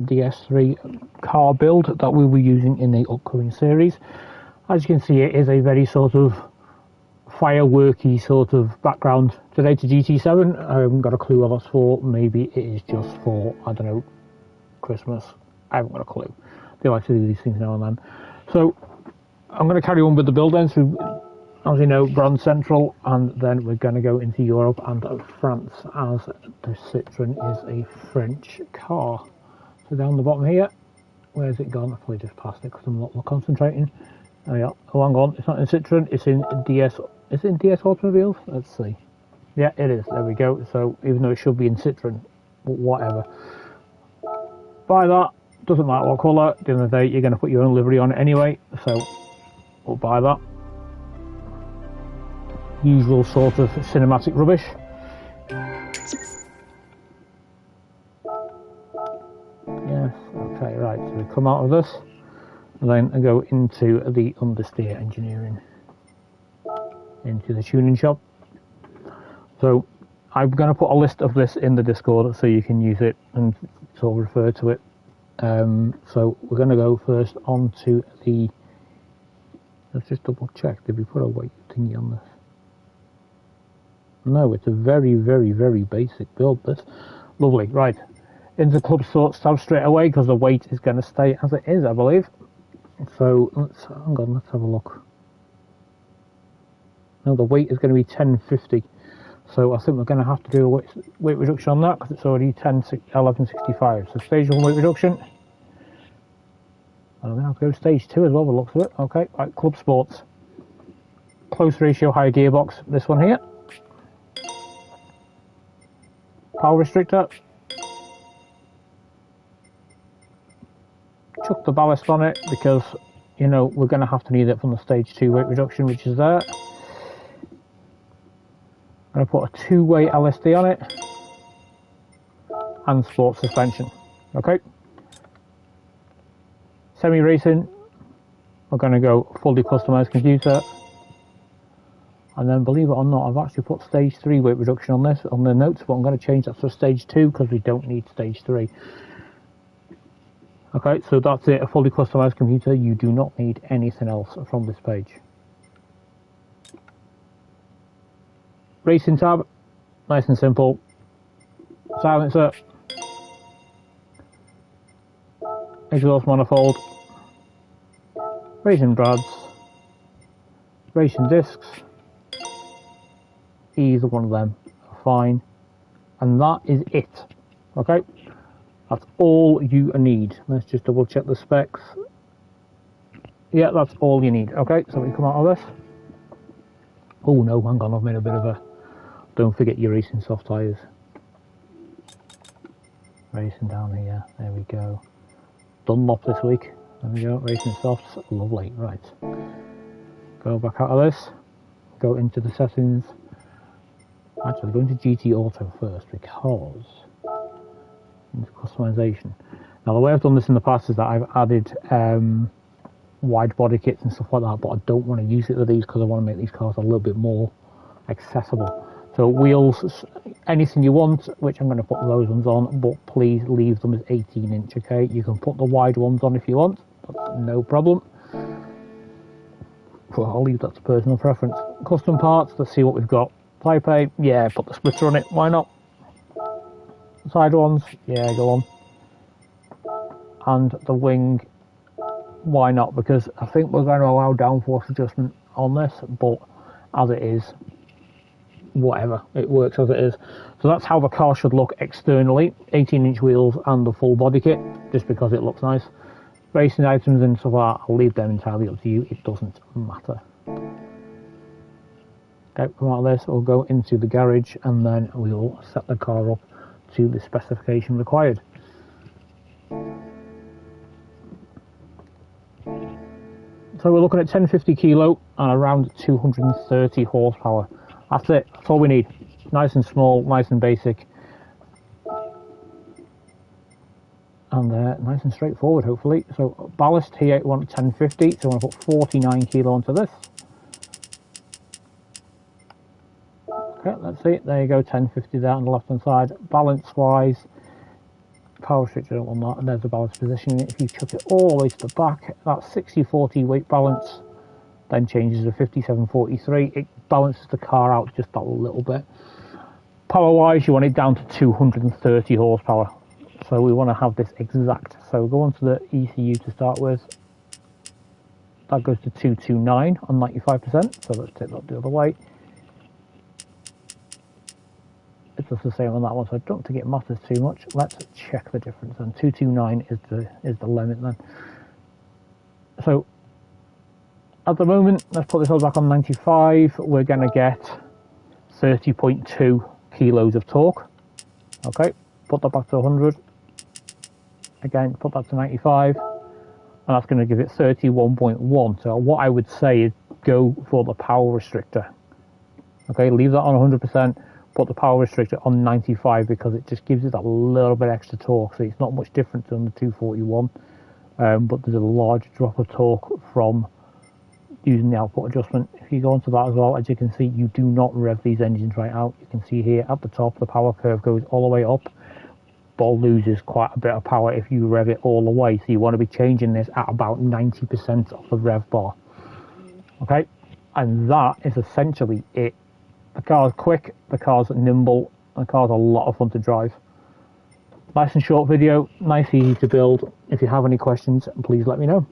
DS3 car build that we'll be using in the upcoming series. As you can see, it is a very sort of fireworky sort of background today to GT7. I haven't got a clue what that's for. Maybe it is just for, I don't know, Christmas. I haven't got a clue. They like to do these things now and then. So I'm going to carry on with the build then through, as you know, Brand Central, and then we're going to go into Europe and France, as the Citroen is a French car. So down the bottom here, where's it gone? I've probably just passed it because I'm not concentrating. Oh yeah, oh hang on, it's not in Citroen, it's in DS. Is it in DS Automobiles? Let's see. Yeah, it is. There we go. So even though it should be in Citroen, whatever. Buy that. Doesn't matter what colour. At the end of the day, you're going to put your own livery on it anyway. So we'll buy that. Usual sort of cinematic rubbish. Yes. Okay. Right. So we come out of this, and then I go into the understeer engineering, into the tuning shop. So I'm going to put a list of this in the Discord so you can use it and sort of refer to it. So we're going to go first on to the, let's just double check, did we put a weight thingy on this? No, it's a very, very, very basic build, this. Lovely, right. Into club sort stuff straight away because the weight is going to stay as it is, I believe. So let's, hang on, let's have a look. No, the weight is going to be 1050. So I think we're going to have to do a weight reduction on that because it's already 1165. So stage 1 weight reduction. I'm going to have to go stage 2 as well, by the looks of it. Okay, right, Club Sports. Close ratio high gearbox, this one here. Power restrictor. Chuck the ballast on it because, you know, we're going to have to need it from the stage 2 weight reduction, which is there. I'm going to put a 2-way LSD on it and sports suspension. Okay. Semi-racing, we're going to go fully customized computer. And then, believe it or not, I've actually put stage 3 weight reduction on this on the notes, but I'm going to change that to stage 2 because we don't need stage 3. Okay, so that's it, a fully customized computer. You do not need anything else from this page. Racing tab, nice and simple. Silencer, exhaust manifold, racing brads, racing discs. Either one of them are fine, and that is it. Okay, that's all you need. Let's just double check the specs. Yeah, that's all you need. Okay, so we come out of this. Oh no, hang on, I've made a bit of a, don't forget your racing soft tyres. Racing down here, there we go. Dunlop this week, there we go, racing softs, lovely, right. Go back out of this, go into the settings. Actually, go into GT Auto first because, into customization. Now the way I've done this in the past is that I've added wide body kits and stuff like that, but I don't want to use it with these because I want to make these cars a little bit more accessible. So wheels, anything you want, which I'm going to put those ones on, but please leave them as 18-inch, okay? You can put the wide ones on if you want, that's no problem. Well, I'll leave that to personal preference. Custom parts, let's see what we've got. Type A, yeah, put the splitter on it, why not? Side ones, yeah, go on. And the wing, why not? Because I think we're going to allow downforce adjustment on this, but as it is, whatever, it works as it is. So that's how the car should look externally, 18-inch wheels and the full body kit, just because it looks nice. Racing items and stuff like that, I'll leave them entirely up to you, it doesn't matter. Okay, come out of this, we'll go into the garage and then we'll set the car up to the specification required. So we're looking at 1050 kilo and around 230 horsepower. That's it, that's all we need. Nice and small, nice and basic. And nice and straightforward, hopefully. So ballast here, we want 1050, so I'm going to put 49 kilo onto this. Okay, let's see, there you go, 1050 there on the left hand side. Balance wise, power restrictor on that, and there's the balance positioning. If you chuck it all the way to the back, that 60-40 weight balance then changes to 57-43. It balances the car out just that little bit. Power wise, you want it down to 230 horsepower, so we want to have this exact. So go on to the ECU to start with. That goes to 229 on 95%, so let's take that the other way. It's just the same on that one, so I don't think it matters too much. Let's check the difference, and 229 is the limit then. So at the moment, let's put this all back on 95. We're going to get 30.2 kilos of torque. Okay, put that back to 100. Again, put that to 95, and that's going to give it 31.1. So what I would say is go for the power restrictor. Okay, leave that on 100%. Put the power restrictor on 95 because it just gives it that little bit extra torque. So it's not much different than the 241, but there's a large drop of torque from using the output adjustment. If you go onto that as well, as you can see, you do not rev these engines right out. You can see here at the top, the power curve goes all the way up, but loses quite a bit of power if you rev it all the way. So you want to be changing this at about 90% of the rev bar. Okay, and that is essentially it. The car's quick, the car's nimble, the car's a lot of fun to drive. Nice and short video, nice easy to build. If you have any questions, please let me know.